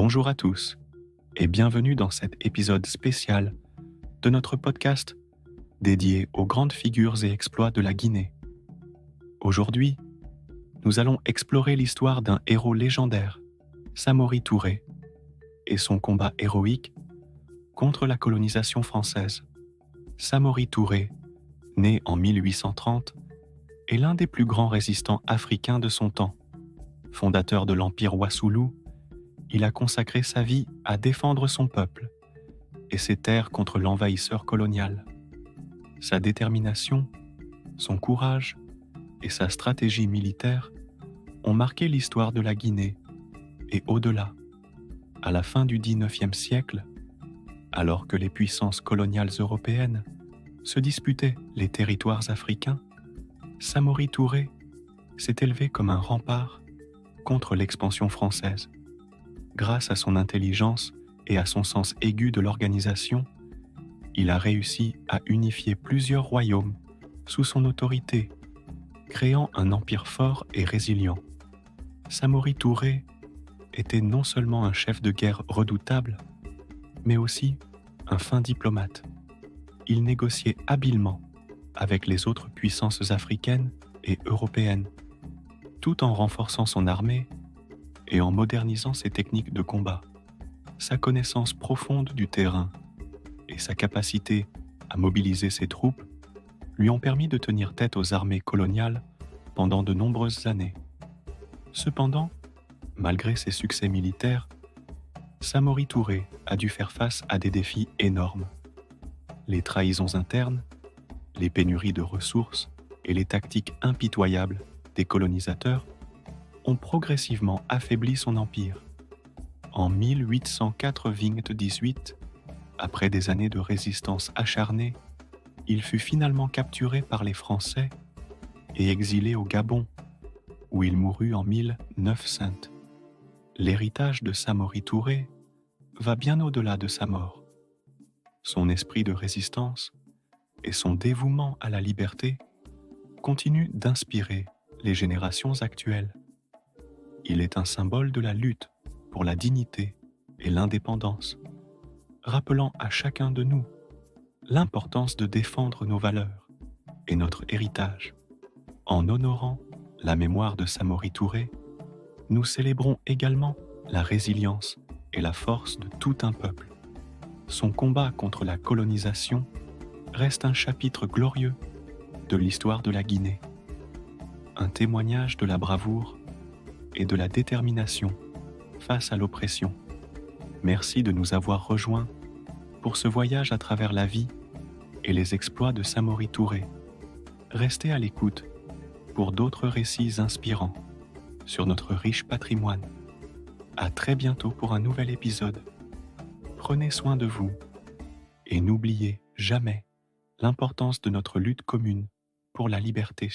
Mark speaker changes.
Speaker 1: Bonjour à tous et bienvenue dans cet épisode spécial de notre podcast dédié aux grandes figures et exploits de la Guinée. Aujourd'hui, nous allons explorer l'histoire d'un héros légendaire, Samori Touré, et son combat héroïque contre la colonisation française. Samori Touré, né en 1830, est l'un des plus grands résistants africains de son temps. Fondateur de l'Empire Wassoulou, il a consacré sa vie à défendre son peuple et ses terres contre l'envahisseur colonial. Sa détermination, son courage et sa stratégie militaire ont marqué l'histoire de la Guinée et au-delà. À la fin du XIXe siècle, alors que les puissances coloniales européennes se disputaient les territoires africains, Samori Touré s'est élevé comme un rempart contre l'expansion française. Grâce à son intelligence et à son sens aigu de l'organisation, il a réussi à unifier plusieurs royaumes sous son autorité, créant un empire fort et résilient. Samori Touré était non seulement un chef de guerre redoutable, mais aussi un fin diplomate. Il négociait habilement avec les autres puissances africaines et européennes, tout en renforçant son armée et en modernisant ses techniques de combat. Sa connaissance profonde du terrain et sa capacité à mobiliser ses troupes lui ont permis de tenir tête aux armées coloniales pendant de nombreuses années. Cependant, malgré ses succès militaires, Samori Touré a dû faire face à des défis énormes. Les trahisons internes, les pénuries de ressources et les tactiques impitoyables des colonisateurs ont progressivement affaibli son empire. En 1898, après des années de résistance acharnée, il fut finalement capturé par les Français et exilé au Gabon, où il mourut en 1900. L'héritage de Samori Touré va bien au-delà de sa mort. Son esprit de résistance et son dévouement à la liberté continuent d'inspirer les générations actuelles. Il est un symbole de la lutte pour la dignité et l'indépendance, rappelant à chacun de nous l'importance de défendre nos valeurs et notre héritage. En honorant la mémoire de Samori Touré, nous célébrons également la résilience et la force de tout un peuple. Son combat contre la colonisation reste un chapitre glorieux de l'histoire de la Guinée, un témoignage de la bravoure et de la détermination face à l'oppression. Merci de nous avoir rejoints pour ce voyage à travers la vie et les exploits de Samori Touré. Restez à l'écoute pour d'autres récits inspirants sur notre riche patrimoine. À très bientôt pour un nouvel épisode. Prenez soin de vous et n'oubliez jamais l'importance de notre lutte commune pour la liberté.